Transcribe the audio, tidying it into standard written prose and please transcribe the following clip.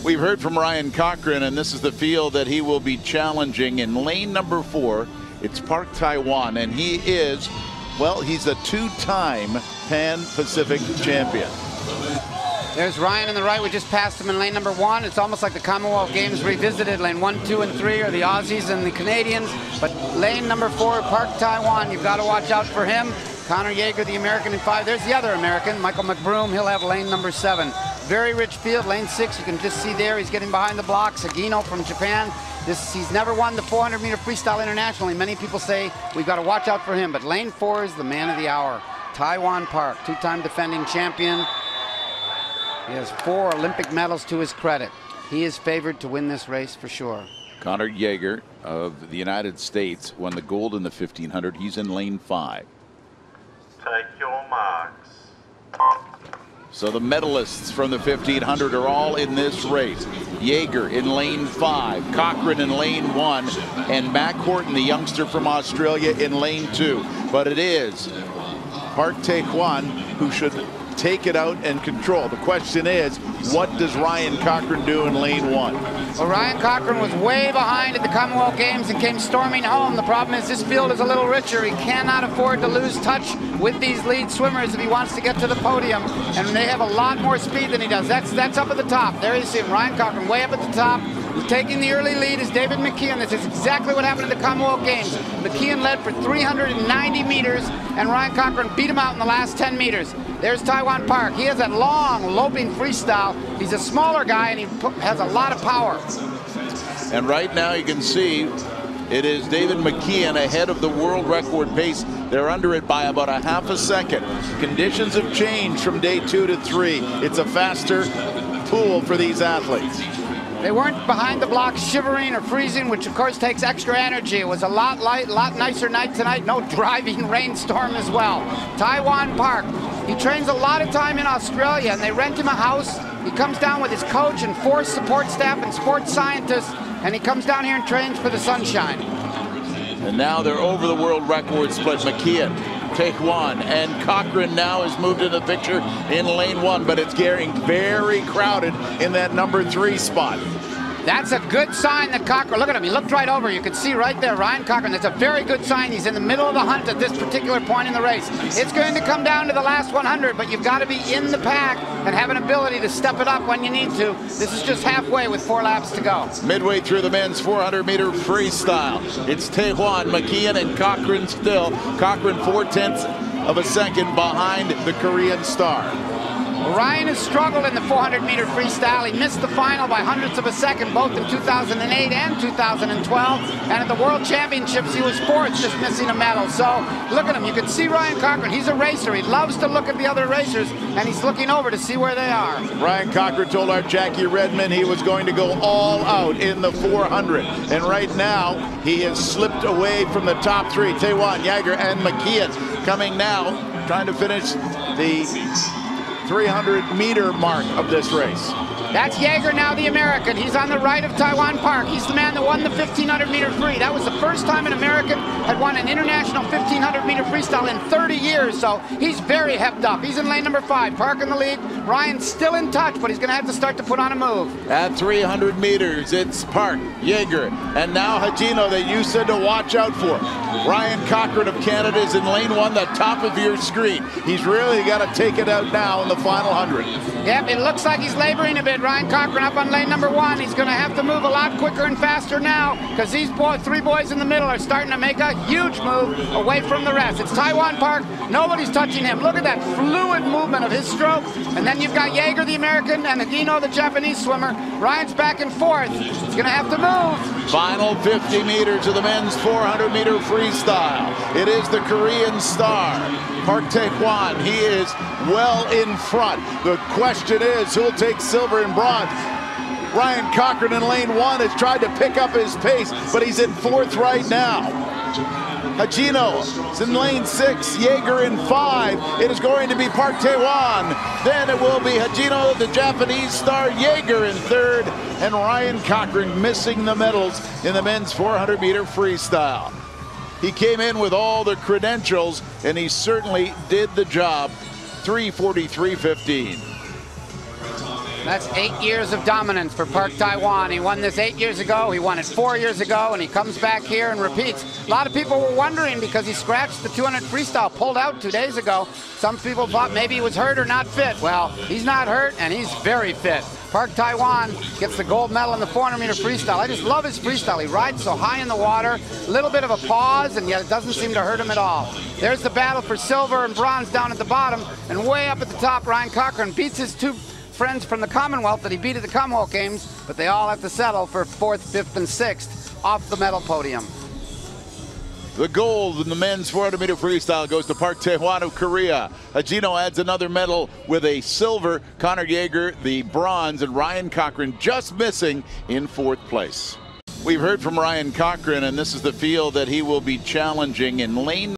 We've heard from Ryan Kokrein, and this is the field that he will be challenging in lane number 4. It's Park The Van, and he is, well, he's a 2-time Pan-Pacific champion. There's Ryan on the right. We just passed him in lane number 1. It's almost like the Commonwealth Games revisited. Lane 1, 2, and 3 are the Aussies and the Canadians. But lane number 4, Park The Van, you've got to watch out for him. Conor Ягер, the American, in 5. There's the other American, Michael Macbroom. He'll have lane number 7. Very rich field. Lane 6, you can just see there. He's getting behind the blocks. Hagino from Japan. He's never won the 400-meter freestyle internationally. Many people say we've got to watch out for him. But lane 4 is the man of the hour. The Van Park, 2-time defending champion. He has 4 Olympic medals to his credit. He is favored to win this race for sure. Conor Ягер of the United States won the gold in the 1500. He's in lane 5. Take your marks. So the medalists from the 1500 are all in this race. Ягер in lane 5, Kokrein in lane 1, and Mak Hортон, the youngster from Australia, in lane 2. But it is Park The Van who should take it out and control. The question is, what does Ryan Kokrein do in lane 1? Well, Ryan Kokrein was way behind at the Commonwealth Games and came storming home. The problem is this field is a little richer. He cannot afford to lose touch with these lead swimmers if he wants to get to the podium. And they have a lot more speed than he does. That's up at the top. There you see him, Ryan Kokrein, way up at the top. Taking the early lead is Дэвид Маккеон. This is exactly what happened at the Commonwealth Games. Mackeon led for 390 meters, and Ryan Kokrein beat him out in the last 10 meters. There's The Van Park. He has that long, loping freestyle. He's a smaller guy, and he has a lot of power. And right now you can see it is Дэвид Маккеон ahead of the world record pace. They're under it by about a half a second. Conditions have changed from day 2 to 3. It's a faster pool for these athletes. They weren't behind the blocks shivering or freezing, which of course takes extra energy. It was a lot nicer night tonight. No driving rainstorm as well. The Van Park. He trains a lot of time in Australia, and they rent him a house. He comes down with his coach and 4 support staff and sports scientists, and he comes down here and trains for the sunshine. And now they're over the world record split. Mackeon, The Van, and Kokrein now has moved into the picture in lane 1, but it's getting very crowded in that number 3 spot. That's a good sign that Kokrein, look at him, he looked right over. You can see right there, Ryan Kokrein. That's a very good sign. He's in the middle of the hunt at this particular point in the race. It's going to come down to the last 100, but you've got to be in the pack and have an ability to step it up when you need to. This is just halfway with 4 laps to go. Midway through the men's 400-meter freestyle. It's The Van, Mackeon, and Kokrein still. Kokrein 0.4 of a second behind the Korean star. Ryan has struggled in the 400-meter freestyle. He missed the final by hundredths of a second, both in 2008 and 2012. And at the World Championships, he was 4th, just missing a medal. So look at him. You can see Ryan Kokrein. He's a racer. He loves to look at the other racers, and he's looking over to see where they are. Ryan Kokrein told our Jackie Redmond he was going to go all out in the 400. And right now, he has slipped away from the top 3. The Van, Ягер, and Mackeon coming now, trying to finish the 300-meter mark of this race. That's Ягер now, the American. He's on the right of The Van Park. He's the man that won the 1500-meter free. That was the first time an American had won an international 1500-meter freestyle in 30 years, so he's very hepped up. He's in lane number 5. Park in the lead. Ryan's still in touch, but he's going to have to start to put on a move. At 300 meters, it's Park, Ягер, and now Hagino that you said to watch out for. Ryan Kokrein of Canada is in lane 1, the top of your screen. He's really got to take it out now in the final 100. Yep, it looks like he's laboring a bit. Ryan Kokrein up on lane number 1. He's going to have to move a lot quicker and faster now, because these 3 boys in the middle are starting to make a huge move away from the rest. It's The Van Park. Nobody's touching him. Look at that fluid movement of his stroke. And then you've got Ягер, the American, and Hagino, the Japanese swimmer. Ryan's back and forth. He's going to have to move. Final 50 meters of the men's 400-meter freestyle. It is the Korean star, Park The Van. He is well in front. The question is, who'll take silver and bronze? Ryan Kokrein in lane 1 has tried to pick up his pace, but he's in 4th right now. Hagino is in lane 6, Ягер in 5. It is going to be Park The Van. Then it will be Hagino, the Japanese star, Ягер in 3rd, and Ryan Kokrein missing the medals in the men's 400-meter freestyle. He came in with all the credentials, and he certainly did the job. 3:43.15. That's 8 years of dominance for Park The Wan. He won this 8 years ago, he won it 4 years ago, and he comes back here and repeats. A lot of people were wondering because he scratched the 200 freestyle, pulled out 2 days ago. Some people thought maybe he was hurt or not fit. Well, he's not hurt, and he's very fit. Park The Wan gets the gold medal in the 400-meter freestyle. I just love his freestyle. He rides so high in the water, a little bit of a pause, and yet it doesn't seem to hurt him at all. There's the battle for silver and bronze down at the bottom, and way up at the top, Ryan Kokreyn beats his 2 friends from the Commonwealth that he beat at the Commonwealth Games, but they all have to settle for 4th, 5th, and 6th off the medal podium. The gold in the men's 400-meter freestyle goes to Park The Wan of Korea. Hagino adds another medal with a silver. Conor Ягер the bronze, and Ryan Kokreyn just missing in 4th place. We've heard from Ryan Kokreyn, and this is the field that he will be challenging in lane